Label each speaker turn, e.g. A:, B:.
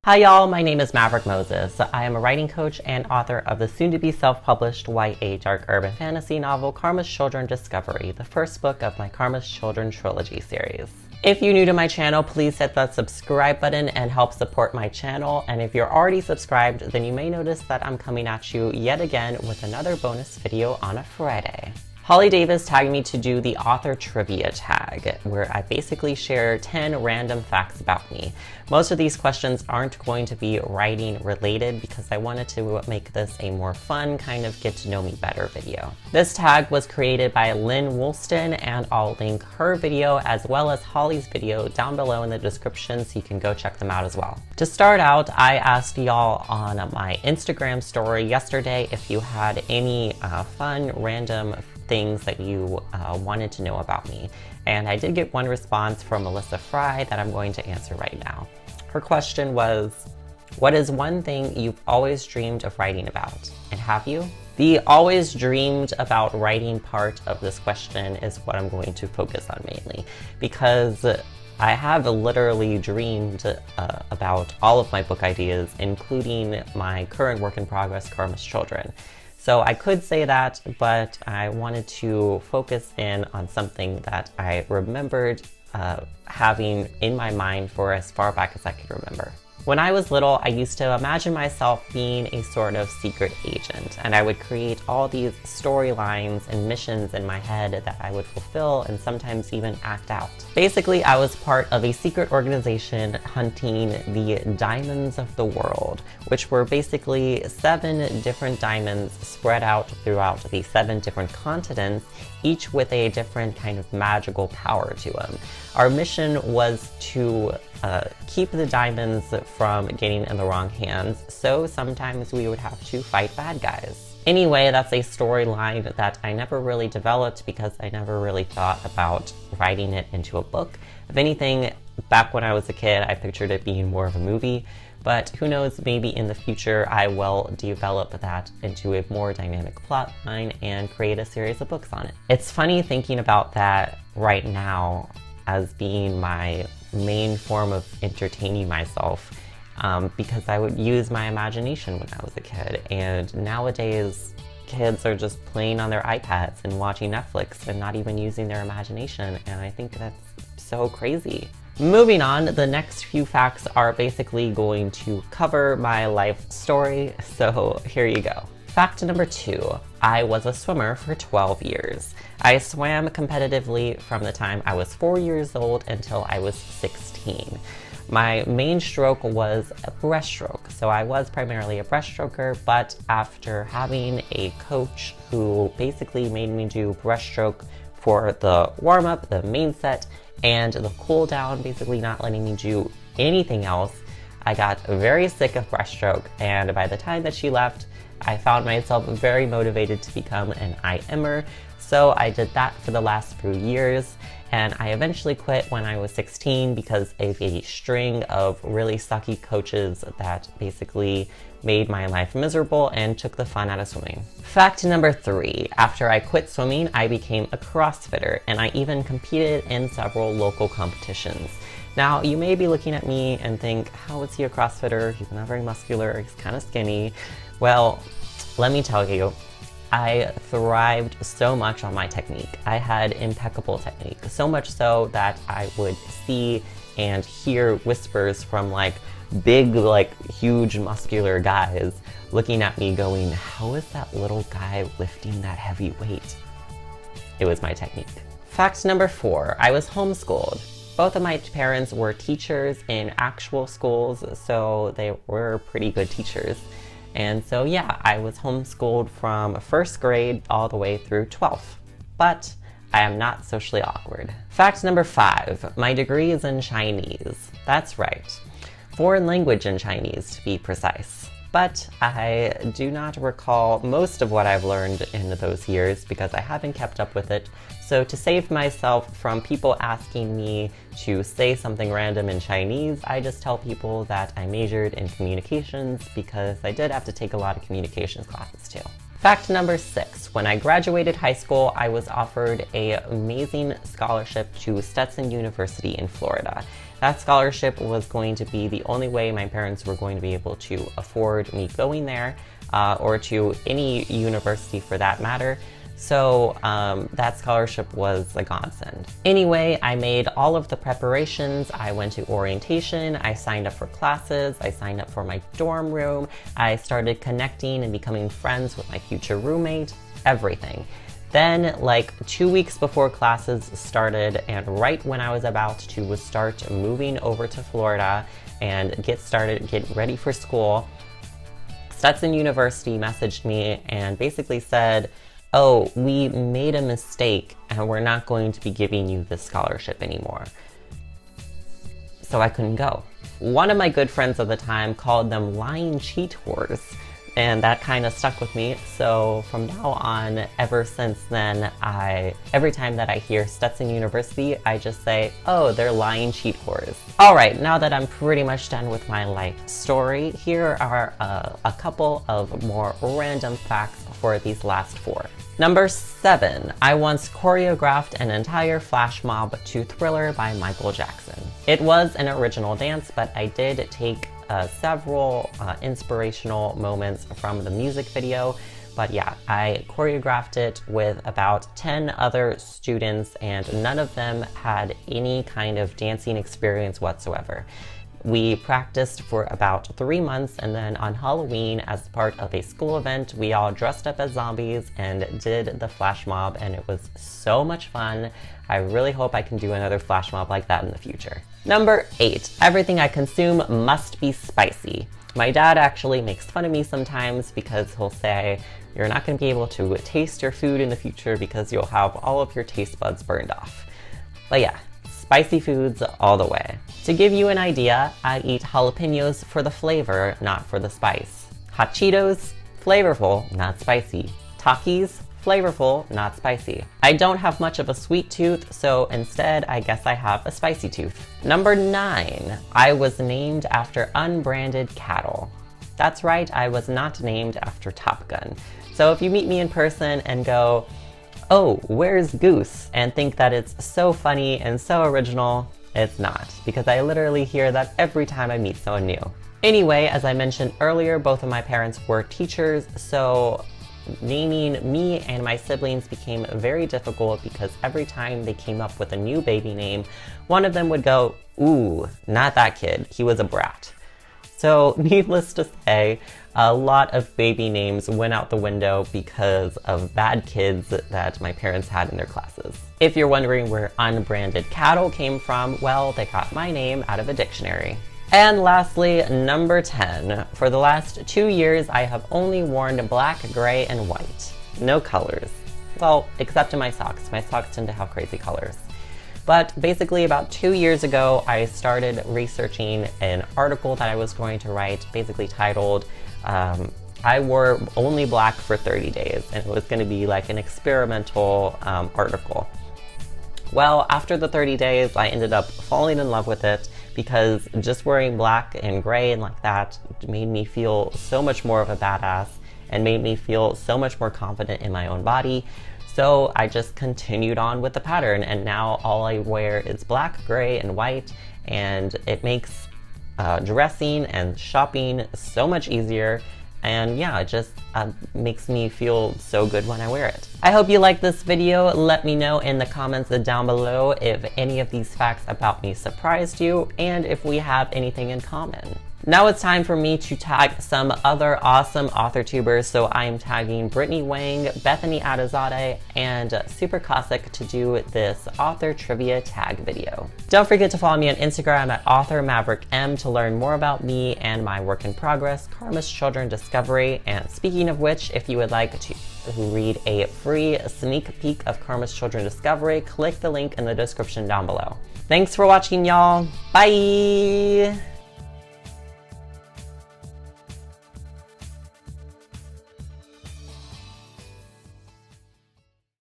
A: Hi y'all, my name is Maverick Moses. I am a writing coach and author of the soon-to-be self-published YA dark urban fantasy novel Karma's Children Discovery, the first book of my Karma's Children Trilogy series. If you're new to my channel, please hit that subscribe button and help support my channel. And if you're already subscribed, then you may notice that I'm coming at you yet again with another bonus video on a Friday. Holly Davis tagged me to do the author trivia tag, where I basically share 10 random facts about me. Most of these questions aren't going to be writing related because I wanted to make this a more fun kind of get to know me better video. This tag was created by Lenn Woolston, and I'll link her video as well as Holly's video down below in the description so you can go check them out as well. To start out, I asked y'all on my Instagram story yesterday if you had any fun random things that you wanted to know about me. And I did get one response from Melissa Fry that I'm going to answer right now. Her question was, what is one thing you've always dreamed of writing about? And have you? The always dreamed about writing part of this question is what I'm going to focus on mainly, because I have literally dreamed about all of my book ideas, including my current work in progress, Karma's Children. So I could say that, but I wanted to focus in on something that I remembered having in my mind for as far back as I could remember. When I was little, I used to imagine myself being a sort of secret agent, and I would create all these storylines and missions in my head that I would fulfill and sometimes even act out. Basically, I was part of a secret organization hunting the diamonds of the world, which were basically 7 different diamonds spread out throughout the 7 different continents, each with a different kind of magical power to them. Our mission was to keep the diamonds from getting in the wrong hands, so sometimes we would have to fight bad guys. Anyway, that's a storyline that I never really developed because I never really thought about writing it into a book. If anything, back when I was a kid, I pictured it being more of a movie, but who knows, maybe in the future I will develop that into a more dynamic plot line and create a series of books on it. It's funny thinking about that right now as being my main form of entertaining myself, because I would use my imagination when I was a kid, and nowadays kids are just playing on their iPads and watching Netflix and not even using their imagination, and I think that's so crazy. Moving on, the next few facts are basically going to cover my life story, so here you go. Fact number 2, I was a swimmer for 12 years. I swam competitively from the time I was 4 years old until I was 16. My main stroke was a breaststroke, so I was primarily a breaststroker, but after having a coach who basically made me do breaststroke for the warm-up, the main set, and the cool down, basically not letting me do anything else, I got very sick of breaststroke, and by the time that she left, I found myself very motivated to become an IMer, so I did that for the last few years, and I eventually quit when I was 16 because of a string of really sucky coaches that basically made my life miserable and took the fun out of swimming. Fact number 3, after I quit swimming, I became a CrossFitter, and I even competed in several local competitions. Now, you may be looking at me and think, how is he a CrossFitter? He's not very muscular, he's kind of skinny. Well, let me tell you, I thrived so much on my technique. I had impeccable technique, so much so that I would see and hear whispers from big, huge muscular guys looking at me going, how is that little guy lifting that heavy weight? It was my technique. Fact number 4, I was homeschooled. Both of my parents were teachers in actual schools, so they were pretty good teachers. And so yeah, I was homeschooled from 1st grade all the way through 12th. But I am not socially awkward. Fact number 5, my degree is in Chinese. That's right. Foreign language in Chinese, to be precise. But I do not recall most of what I've learned in those years because I haven't kept up with it. So to save myself from people asking me to say something random in Chinese, I just tell people that I majored in communications because I did have to take a lot of communications classes too. Fact number 6. When I graduated high school, I was offered an amazing scholarship to Stetson University in Florida. That scholarship was going to be the only way my parents were going to be able to afford me going there, or to any university for that matter. So that scholarship was a godsend. Anyway, I made all of the preparations. I went to orientation, I signed up for classes, I signed up for my dorm room, I started connecting and becoming friends with my future roommate, everything. Then, like 2 weeks before classes started, and right when I was about to start moving over to Florida and get ready for school, Stetson University messaged me and basically said, "Oh, we made a mistake and we're not going to be giving you this scholarship anymore." So I couldn't go. One of my good friends at the time called them lying cheat whores, and that kind of stuck with me. So from now on, ever since then, every time that I hear Stetson University, I just say, "Oh, they're lying cheat whores." All right, now that I'm pretty much done with my life story, here are a couple of more random facts for these last 4. Number 7, I once choreographed an entire flash mob to Thriller by Michael Jackson. It was an original dance, but I did take several inspirational moments from the music video. But yeah, I choreographed it with about 10 other students, and none of them had any kind of dancing experience whatsoever. We practiced for about 3 months, and then on Halloween, as part of a school event, we all dressed up as zombies and did the flash mob, and it was so much fun. I really hope I can do another flash mob like that in the future. Number 8, everything I consume must be spicy. My dad actually makes fun of me sometimes because he'll say, "You're not going to be able to taste your food in the future because you'll have all of your taste buds burned off." But yeah, spicy foods all the way. To give you an idea, I eat jalapenos for the flavor, not for the spice. Hot Cheetos, flavorful, not spicy. Takis, flavorful, not spicy. I don't have much of a sweet tooth, so instead I guess I have a spicy tooth. Number 9, I was named after Unbranded Cattle. That's right, I was not named after Top Gun. So if you meet me in person and go, "Oh, where's Goose?" and think that it's so funny and so original, it's not, because I literally hear that every time I meet someone new. Anyway, as I mentioned earlier, both of my parents were teachers, so naming me and my siblings became very difficult because every time they came up with a new baby name, one of them would go, "Ooh, not that kid, he was a brat." So needless to say, a lot of baby names went out the window because of bad kids that my parents had in their classes. If you're wondering where Unbranded Cattle came from, well, they got my name out of a dictionary. And lastly, number 10. For the last 2 years, I have only worn black, gray, and white. No colors. Well, except in my socks. My socks tend to have crazy colors. But basically about 2 years ago, I started researching an article that I was going to write, basically titled, I wore only black for 30 days, and it was going to be like an experimental article. Well, after the 30 days, I ended up falling in love with it because just wearing black and gray and like that made me feel so much more of a badass and made me feel so much more confident in my own body. So I just continued on with the pattern, and now all I wear is black, gray, and white, and it makes dressing and shopping so much easier. And yeah, it just makes me feel so good when I wear it. I hope you liked this video. Let me know in the comments down below if any of these facts about me surprised you and if we have anything in common. Now it's time for me to tag some other awesome AuthorTubers, so I am tagging Brittany Wang, Bethany Atazadeh, and SuperCossack to do this author trivia tag video. Don't forget to follow me on Instagram at AuthorMaverickM to learn more about me and my work in progress, Karma's Children Discovery. And speaking of which, if you would like to read a free sneak peek of Karma's Children Discovery, click the link in the description down below. Thanks for watching, y'all. Bye!